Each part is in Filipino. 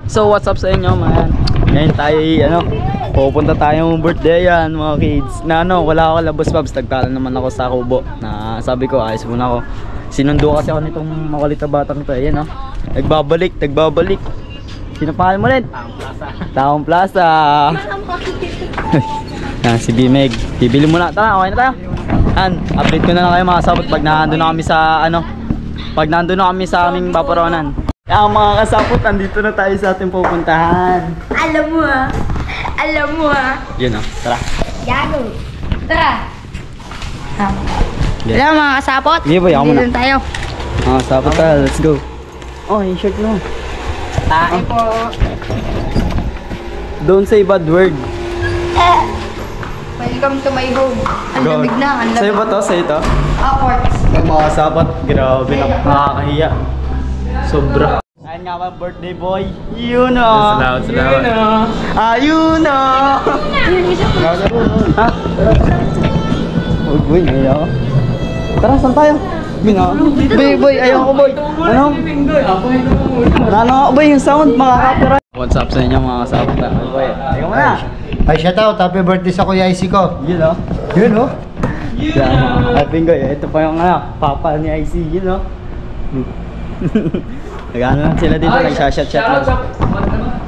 So what's up sa inyo man? Ngayon tayo pupunta tayong birthday yan mga kids. Na wala ako labas Babs, nagtala naman ako sa kubo. Na sabi ko ayos muna ako. Sinundo kasi ako nitong makulit na batang to. Ayan nagbabalik. Sino pangalan mo rin? Taong Plaza. Yan si Bimeg. Bibili muna. Tara, okay na tayo. Update ko na lang kayo mga sabot pag nandun na kami sa pag nandun na kami sa aming baparonan. Ang mga kasapot, andito na tayo sa ating pupuntahan. Alam mo Yun tara. Yago. Tara. Alam mga kasapot. Sige boy, ako muna. Dito tayo. Mga kasapot let's go. Oh, yung shirt mo. Tayo po. Don't say bad word. Welcome to my home. Ang lamig na, ang lamig. Sa'yo ba to? Sa'yo to? Awkward. Ang mga kasapot, grabe nakakahiya. Sobra. Ayun nga ba, birthday boy? Yun Salamat. Ayun Ha? Boy, ngayon ako. Tara, saan tayo? Boy, ayaw ko boy. Ano boy, yung sound, makaka-copyright. What's up sa inyo mga kasapot? Boy, ayaw mo na. Ay, shout out. Happy birthday sa Kuya IC ko. Yun Yun Ay, Pingoy, ito pa yung papa ni IC, yun Nag-ano lang sila dito, nagsha-shot lang.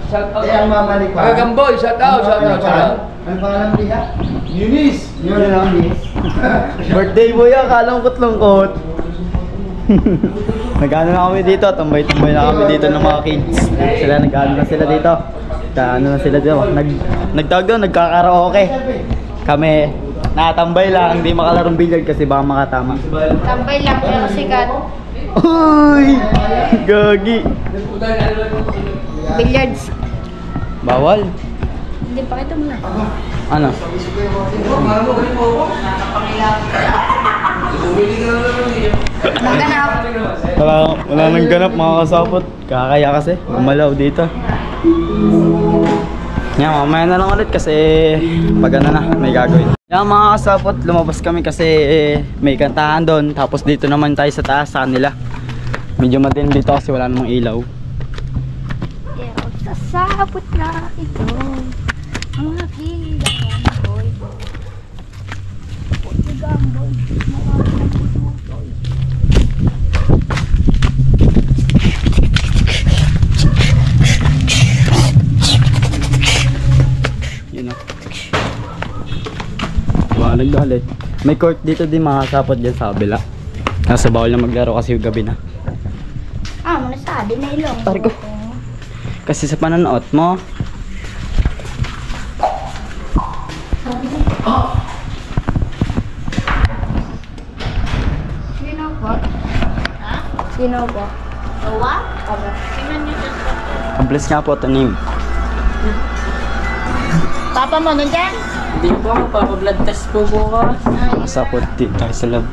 Shout out. Ay, ang mama ni Pa. Gamboy, shout out. Ano pangalan mo diha? Eunice. Eunice. Birthday mo yan, kalungkot-lungkot. Nag-ano na kami dito, tambay-tambay na kami dito ng mga kids. Nag-ano na sila dito. Nagtawag doon, nagkakaraoke. Kami, natambay lang, hindi makalarong billiard kasi baka makatama. Tambay lang pero sikat. Uy! Gagi! Billiards. Bawal? Hindi, pakita mo na. Ano? Naganap. Wala nang ganap mga kasapot. Kakaya kasi, umalaw dito. Yan, mamaya na lang ulit kasi pag may gagawin. Yan mga kasapot, lumabas kami kasi may kantahan doon. Tapos dito naman tayo sa taas sa kanila. Medyo madilim dito kasi wala namang ilaw. Sasapot na ito. Ang aking gamboy. Nagdali. May court dito din mga kasapot dyan sa kabila. Nasa bawal na maglaro kasi gabi na. Muna sa atin na ilong. Tari ko. Kasi sa pananood mo. Sino po? Sino po? Owa? Amblis nga po, tanim. Papa mo nandyan? Hindi po, magpapa-blood test po bukas. Kasapot dito tayo sa lab.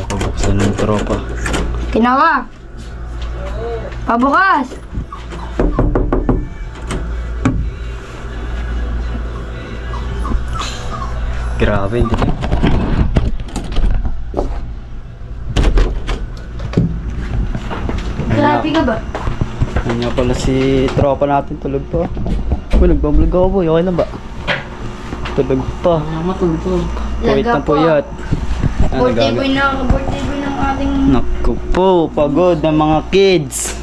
Pabuksan ng tropa. Tinawa. Pabukas. Grabe, hindi ka. Grabe ka ba? Yan nga pala si tropa natin, tulog pa. Uy, nagbablog ako boy, okay na ba? Tulog pa. Matulog. Wait na po yat. Birthday boy ng ating... Naku po, pagod ng mga kids.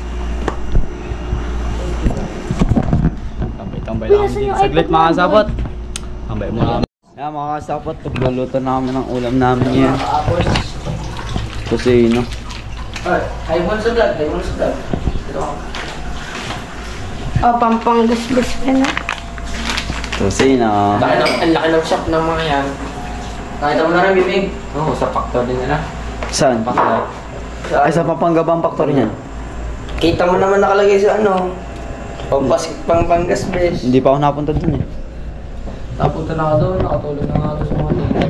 Tambay lang kami dito. Saglit mga kasapot. Tambay mo namin. Yan mga kasapot, pagluluto na kami ng ulam namin yan. Kusino. Hay mo sa vlog. Pampanggas-gas ka na. Kusino. Ang laki ng shop ng mga yan. Nakita mo na rin, Bibig? Oo, sa factor din nila. Saan? Ay, sa Pampangabang Factory niyan. Kita mo naman nakalagay sa Pangpangas bes. Hindi pa ako napunta dun eh. Napunta na ako doon, nakatulog na nga doon sa mga tingin.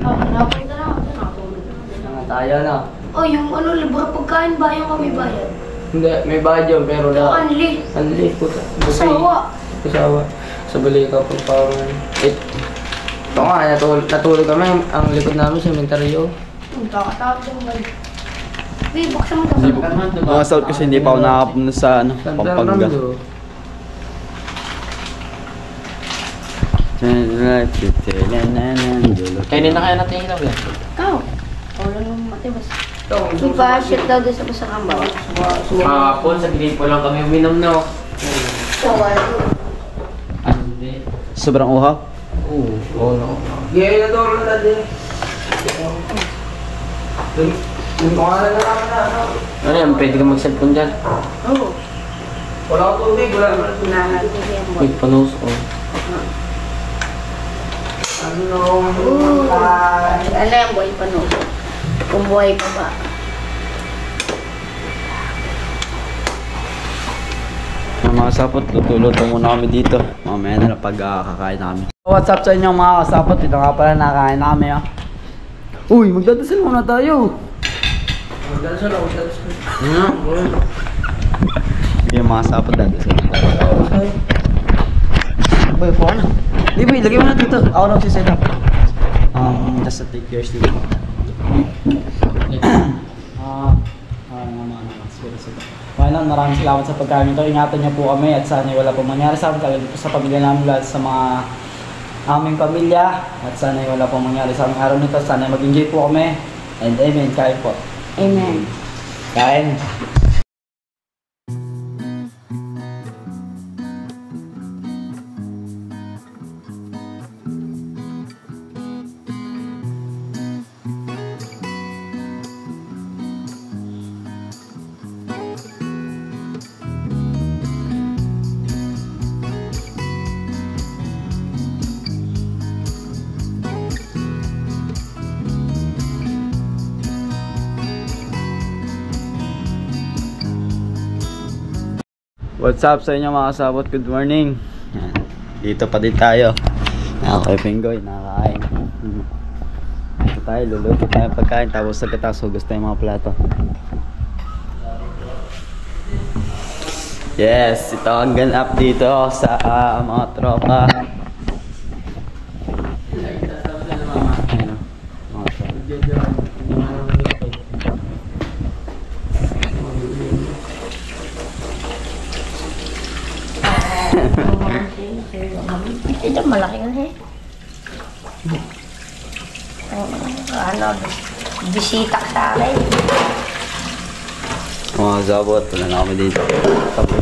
Napunta na ako. Nakatulog na. Tayo na. Yung libre pagkain ba yung kami bayad? Hindi, may bayad yun, pero Anli. Anli, puta. Kasawa. Sa bali ka po parang... Ito nga, natulog kami. Ang likod namin, sementeryo. Kakatawag yung balik. Uy, buksan mo daw. Mga salt kasi hindi pa ako nakapunta sa ano, Pampanga. Kainin na kaya natin yung ilaw yan. Ikaw. Wala nang matibas. Ipa-shit daw doon sa basakamba. Kahapon, sa gripo lang kami uminom na. Hindi. Sobrang uhaw. Oo. Oo na. Gaya na daw lang natin. Yung pangalan na lang na. Ano yan? Pwede ka mag-cellphone dyan? Oo. Wala ko tubig. Wala ko Nahan. Wait, panos. Oh. Ano yung buhay pa no? Kung buhay pa ba? Mga kasapot, tutuluto muna kami dito. Mamaya na lang pag-kakain namin. What's up sa inyo mga kasapot? Ito nga pala nakakain namin ah. Uy, magdadasal muna tayo. Magdadasal ako. Yung mga kasapot dadasal. Boy, po ano? Di boy, lagay mo na dito. Ako na magsiset up. Just to take yours dito. Final, maraming salamat sa pagkain nito. Ingatan niyo po kami at sana wala pong mangyari sa amin. Kagad po sa pamilya namin, lahat sa mga aming pamilya. At sana wala pong mangyari sa aming araw nito. Sana mag-enjoy po kami. And amen. Kain po. Amen. Kain. What's up sa inyo mga kasabot? Good morning. Yan. Dito pa din tayo. Ako kay Pinggoy, nakakain. Dito tayo, luluto tayo pagkain. Tapos pagkatapos hugas tayo mga plato. Yes, ito ang ganap dito sa mga tropa. Ito malaki yun eh. Ano, bisita ka sa akin. Mga kasabot, wala na kami dito.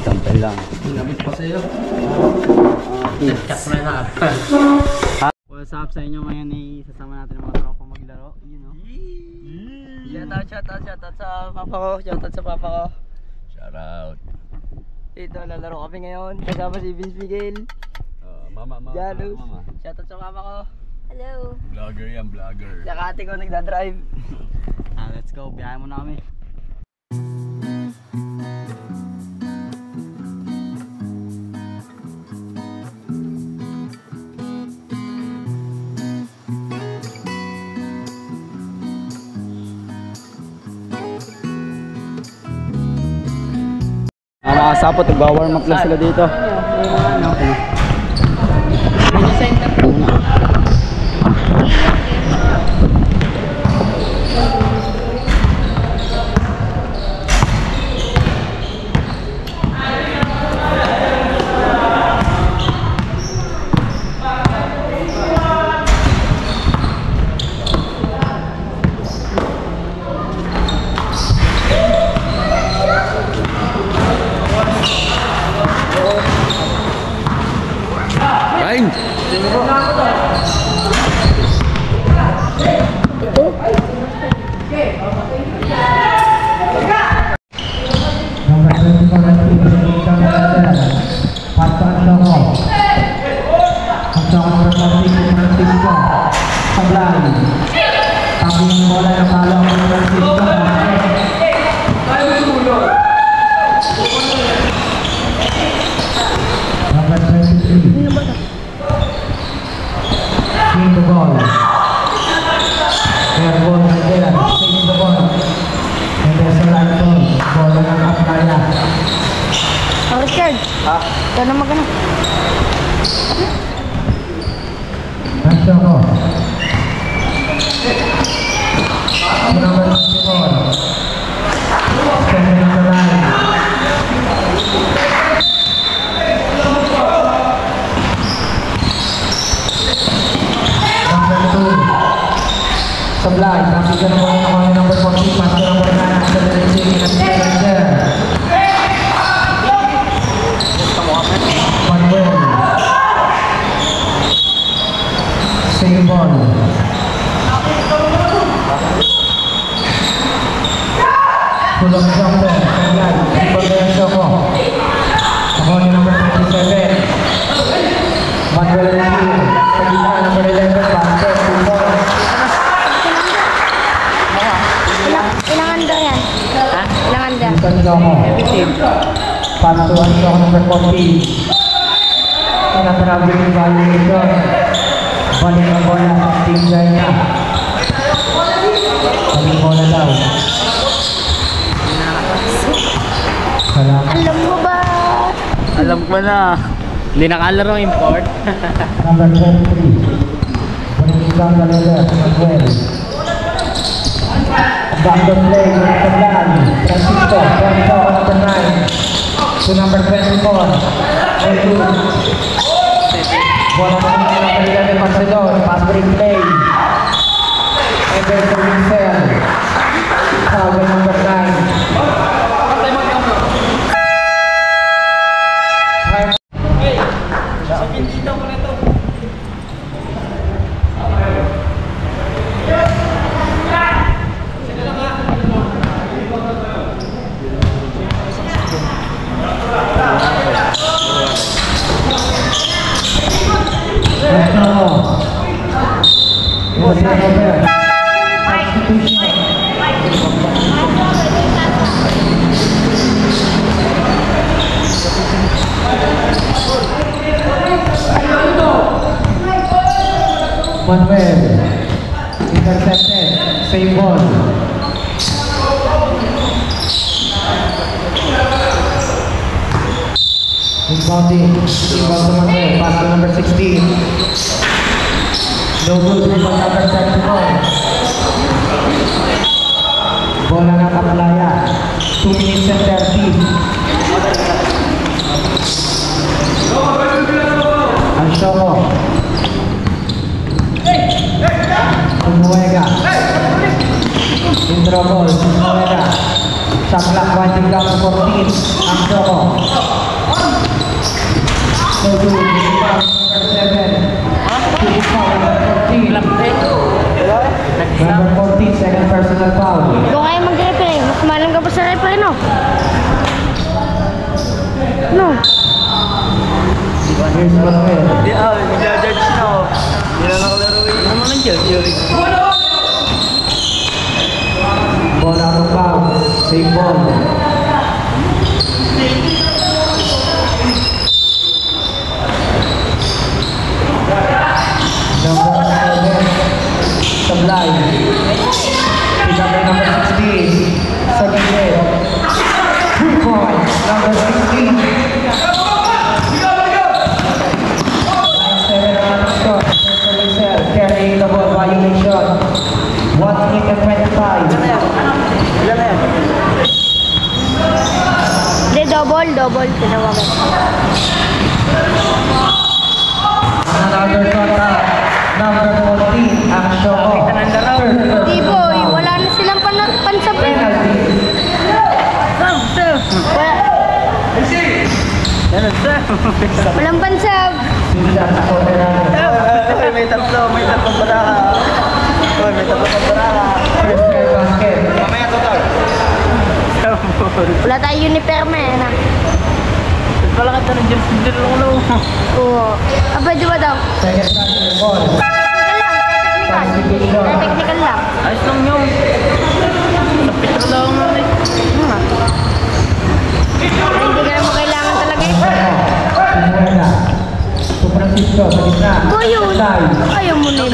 Tampay lang. Lamit pa sa'yo. Kids. What's up sa inyo ngayon ay sasama natin ang mga tropa maglaro. You know? Shoutout sa papa ko. Shoutout sa papa ko. Shoutout. Ito, lalaro kami ngayon. Kasama si Vince Miguel. Mama. Jalus. Shoutout sa mama ko. Hello. Vlogger yan, vlogger. Saka ate ko nagdadrive. Let's go. Biyahe mo na kami. Mga kasapot, nagwa-warm up lang sila dito. Kain! Oh, Richard. Ito na magano. Nasa ko. Number 24. Tulog Jumbo, Sanyan, Pagkayan Joko. Ako ni number 27. Manuel Lee, Pagkita number 11, basket, 2 points. Ilang under yan? Ha? Ilang under? Ethan Joko. Pantuan Joko number 40. Pinatravel yung violation. Balik ang bola sa team China. Balik bola daw. Salamat. Alam mo ba? Alam ko na. Hindi nakalaro import. Number 23. Balik lang na leader. Manuel. Back the play. Tablan. Francisco. Francisco number 9. To number 24. Bola naman ng number 11. Marcelo. Pass break play. Ever for Vincel. Foul by number 9. Manuel intercepted, same ball. Inbounding to Manuel, pass to number 16. No good, rebound number 74. Bola ng Kamalaya, 2 minutes and 30. Ang Shoko. Umuega. Intro ball, Umuega. Shot clock winding down to 14. Ang Shoko. No good, rebound number 7. Number 14. Number 14, second personal foul. Doon kayo mag-referee. Mas malang ka pa sa referee, no? No. Here's Manuel. Hindi judge na ako. Hindi na nakalaro eh. Ano naman judge yun? Bola ng foul. Same ball. Number 7. Sablay. Number 16. Sablay. 2 points. Number 16. 9-7 on the score. Carrying the ball, violation. 1 minute and 25. Hindi, double. Tinawagan. Another contact. Number 14. Ang Shoko. Hindi, boy. Wala na silang pansab. Penalty. Walang pansab. Sila sa corner. May tatlong baraka. May tatlong baraka. First pair basket. Mamaya total. Wala tayo uniforme, na. Wala ka tanong dyan. Hindi lang. Oo. Pwede ba daw? Second basket ball. Technical. Technical lang. Ayos lang yun. Sa pitro lang naman eh. Hindi ka naman kailangan talaga eh. Simuela. To Francisco. Sa gitna. Ito yun. Ayaw mo nilo.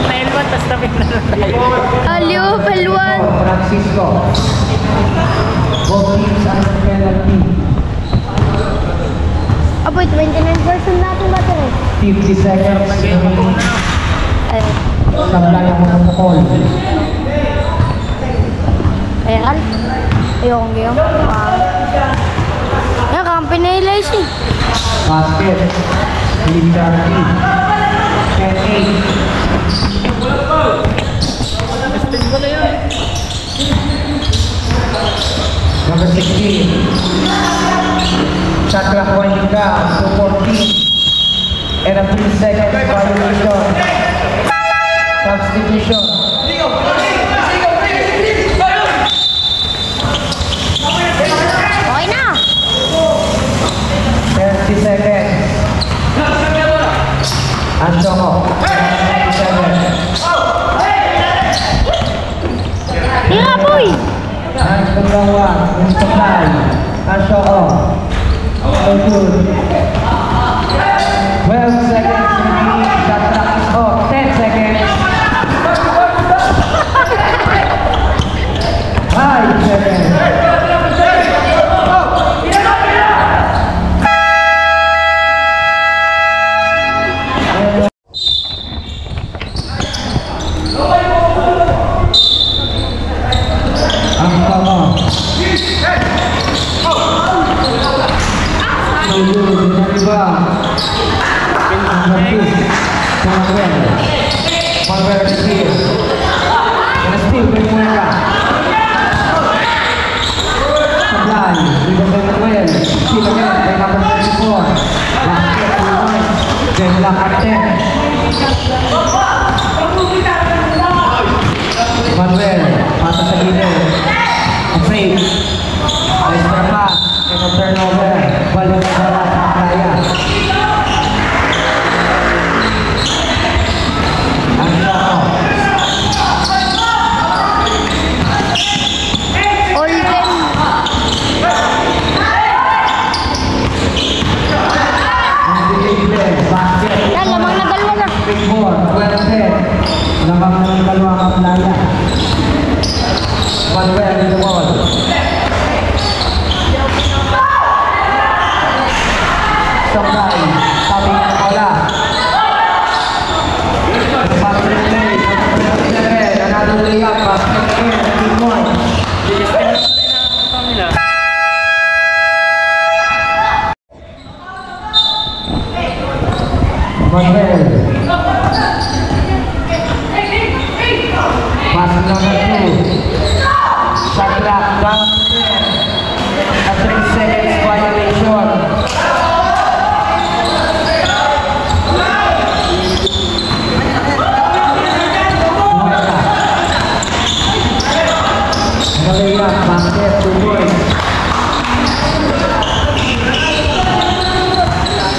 Nailwan, tas tapit na lang tayo. Aliw, palwan. Francisco. Both teams are in penalty. Apoy, 29% natin ba ito eh? 50 seconds. Ay, Sablay ang mga protocol. ayan. Ayokong gayon. Yan, kampi na ilayos eh. Basket. Liberty. 10-8. Number 16. Shot clock winding down to 14. And a 3 seconds violation. Substitution. boy! Ang paggawa, yung supply. Ashoko. So good. 12 seconds remaining. Shot clock is off. 10 seconds. 5 seconds. Ang tama. So good. Iba. Manuel steal. And steal by Mueca. Supply. Rebound by Manuel. Steal again by number 34. Basket 2 points. Then lock at 10. Manuel. Pasa sa gilid. A fake. Extra pass. And a turnover. Balik sa bola sa Aplaya. Yan, lamang na dalawa na. Big four, 12-10. Lamang ng dalawang Aplaya. Manuel in the wall. Supply. Tabi ng bola. Basket play. Another layup. Basket again. 3 points. Manuel. Pass number 2. Shot clock down to 10. A 3 seconds violation. Mueca. Layup, basket, 2 points.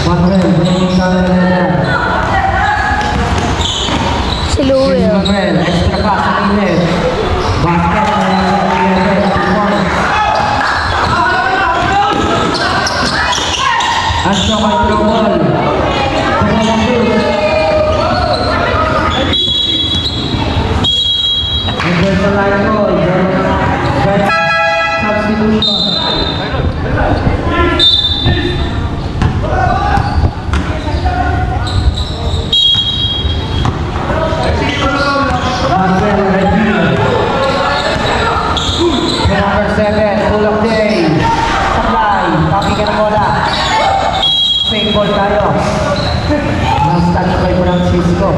Manuel, bringing down the layup. Si Louie. Manuel, extra pass sa gilid. Basket na lang sa gilid. Asyo control ball. Tumulong shoot. And there's a line goal. Substitution. Manuel ready. Number 7, full of day. Supply. Tapi ka na bola. Fake ball tayo. Last touch by Francisco.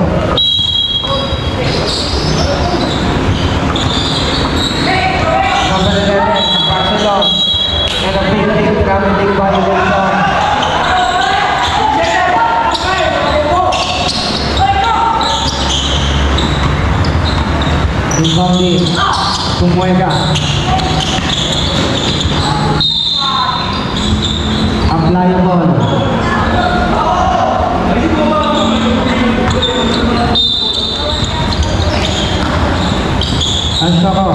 Number 11, Barcelona. And a big league traveling by Wilson. Inbounding. Mueca. Apply ball. Ashoko.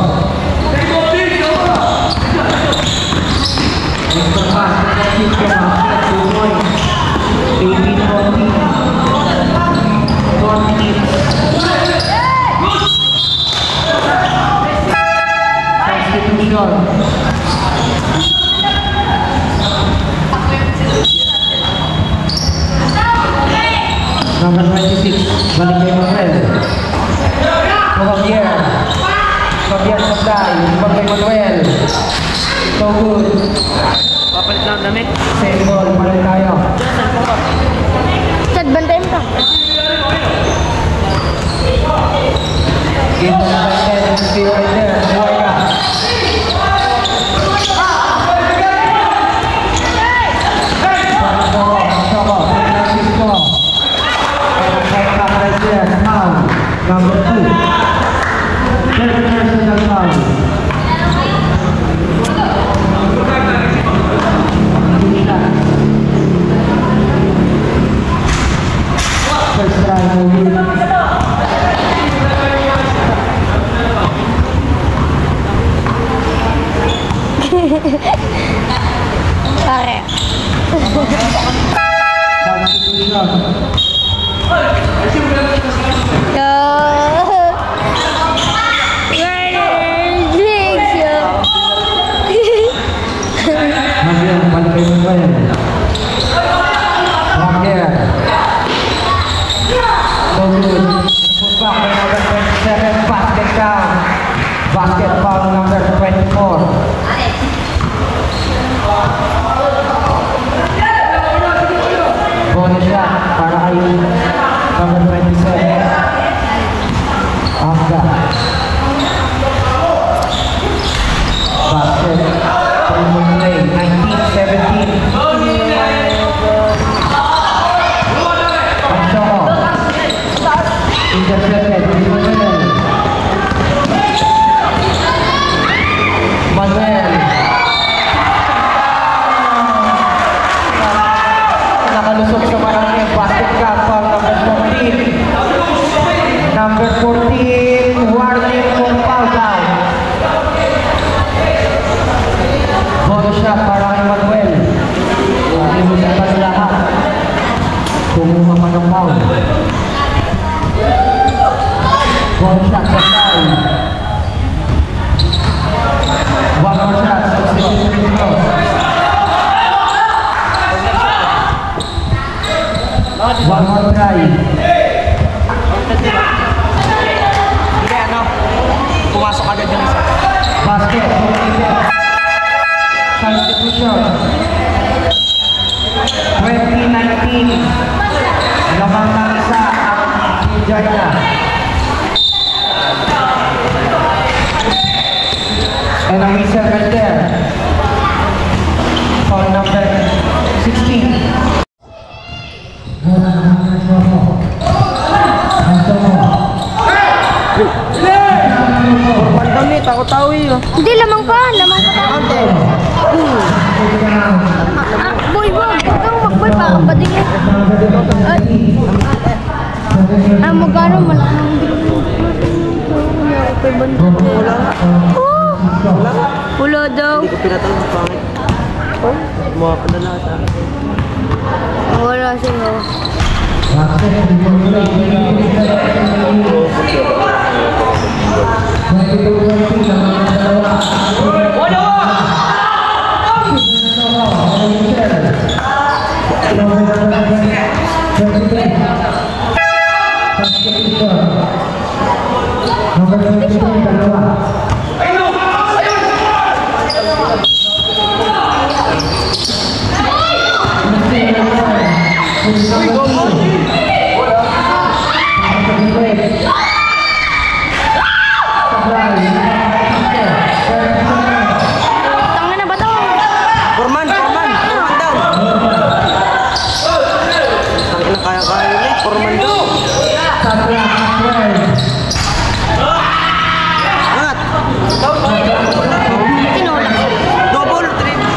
Extra pass to Francisco. Basket 2 points. 18-14. 4 minutes. Substitution. Number 26, balik kay Manuel. Javier. Javier supply, balik kay Manuel. So good. Papalit lang ang damit. Same ball, balik tayo. Chad, bantayin ka. Game number 10, stay right there. Mueca. Ashoko, Francisco. And a shot clock right there. Foul. Number 2. Third personal foul. First try, no good. Basket foul number 24. Bonus shot para kay number 27. Afga. Basket. Play. 19-17. Anshoko. Intercepted. Manuel. Nakalusok sa marami ang basket count. Foul number 14. Number 14, warning for foul down. Bonus shot para kay Manuel. Imusin pa sa lahat. Kumuha pa ng foul. Bonus shot sa foul. One more shot. Substitution close. One more try. Hindi, ano? Pumasok agad yung isa. Basket. Substitution. 2019. Lamang ng isa ang Regina. And a whistle right there. Foul number 16. Pandam ni, takot-tawi yun. Hindi, lamang pa tayo. Boy, ikaw magboy pa ang patingin. Magkano malaking bilog. Wala daw. Hindi ko pinatawag ng pangit. Mga padala sa akin. Wala siya. Tangin na ba to? Forman daw. Tangin na kaya-kaya yun eh. Forman daw. Angat. Tinulak. Double, triple.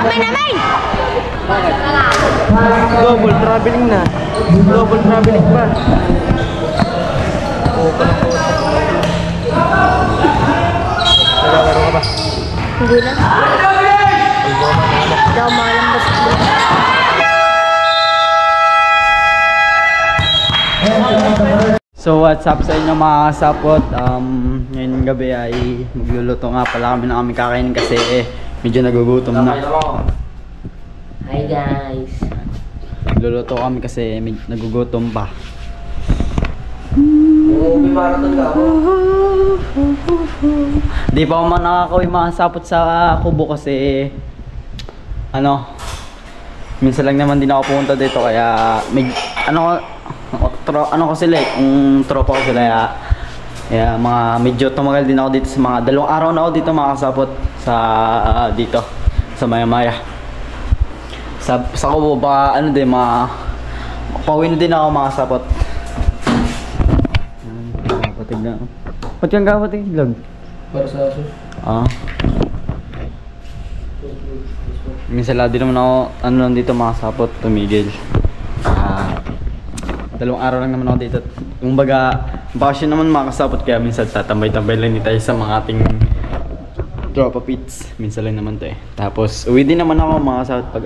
Amin! Double traveling na. Double traveling pa. Naglalaro ka ba? Hindi lang. Hindi ako makalambas. So what's up sa inyo mga kasapot? Ngayong gabi ay magluluto nga pala kami ng aming kakainin kasi medyo nagugutom na. Hi guys. Magluluto kami kasi nagugutom pa. May marathon ka ako. Di pa ako man nakakawin mga kasapot sa kubo kasi minsan lang naman din ako pumunta dito kaya may ko sila kung tropa ko sila kaya mga medyo tumagal din ako dito sa mga 2 araw na ako dito mga kasapot sa dito sa Maya-Maya sa kubo ba pauwi na din ako mga kasapot. Patig na ba't kang kapatig vlog? Para sa aso. Minsan lang din naman ako lang dito mga kasapot tumigil. 2 araw lang naman ako dito. Kumbaga, bakasyon naman mga kasapot kaya minsan tatambay-tambay lang din tayo sa mga ating tropa pits. Minsan lang naman to eh. Tapos, uwi din naman ako mga kasapot pag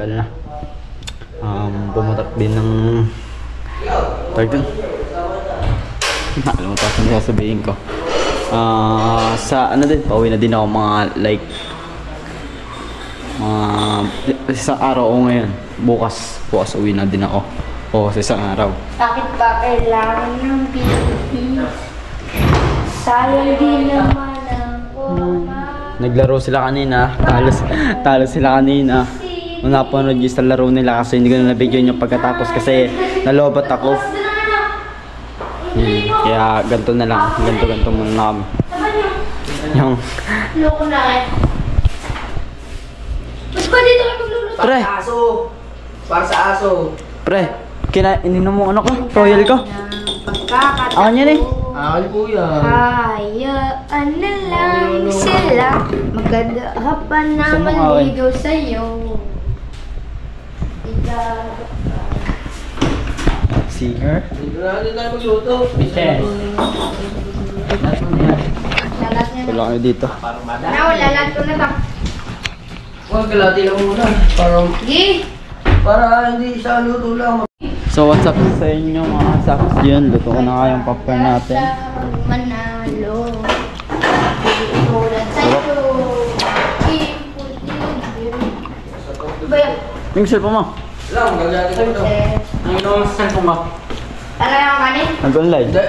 pumatak din ng tawag dun. Nakalimutan ko yung sasabihin ko. Sa din, pauwi na din ako mga like Isang araw ako ngayon. Bukas uwi na din ako. O, sa isang araw. Bakit ba kailangan ng Pilipinas? Sayang din naman ang Naglaro sila kanina. Talo sila kanina. Nung napanood yung sa laro nila kasi hindi ko na nabigyan yung pagkatapos kasi nalobat ako. Kaya ganito na lang. Ganito muna na kami. Yung... Loko na eh. Mas pa dito kayo magluluto. Pre! Aso! Para sa aso! Pre! Ininom mo ano ko? Royal ko? Pagkakataon. Ako yan eh. Ay po yan. Hayaan na lang sila. Magkadahapan na Gusto mo away? maligaw sa'yo. See her? Dito na tayo magluto. Lalat niya Wala na. kayo dito. Lalat ko na ba? Huwag galati lang muna. Para hindi siya luto lang. So what's up sa inyo mga saps yun? Luto ko na nga yung popcorn natin. Manalo. Iulan sa'yo. Ba yan? Yung cellphone mo? Lang, galati tayo ito. Ang ino mo sa cellphone mo? Tara yung kanin? Nag-online? Hindi.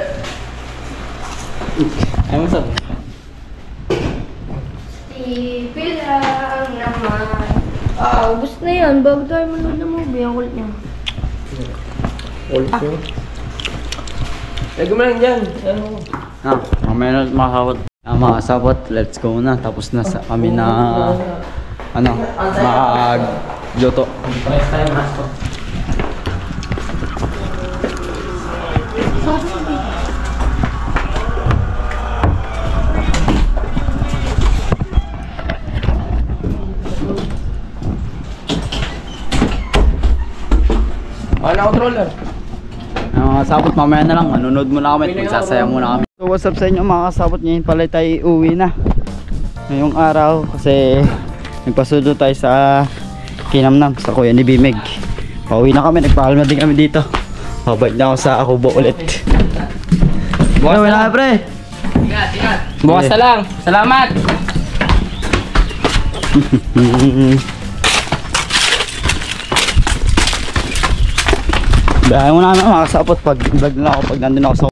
Ay mo sab? Bilang naman. Ubus na yan. Bago tayo manood ng movie. Ang kulit niya. Lagi mo lang dyan. Ano? Mamaya na makakawat. Mga sabot, let's go na. Tapos na kami na magluto. Press tayo masko. Ano controller? Mga sabot, mamaya na lang. Nanonood muna kami. Magsasaya muna kami. So what's up sa inyo mga kasabot? Ngayon pala tayo uwi na. Ngayong araw kasi nagpasundo tayo sa Kinamnam sa kuya ni Bimeg. Pauwi na kami. Nagpaalam na din kami dito. Babalik na ako sa Kubo ulit. Bukas na pre. Ingat. Bukas na lang. Salamat. Dahil mo namin mga kasabot pag vlog na ako pag nandun ako sa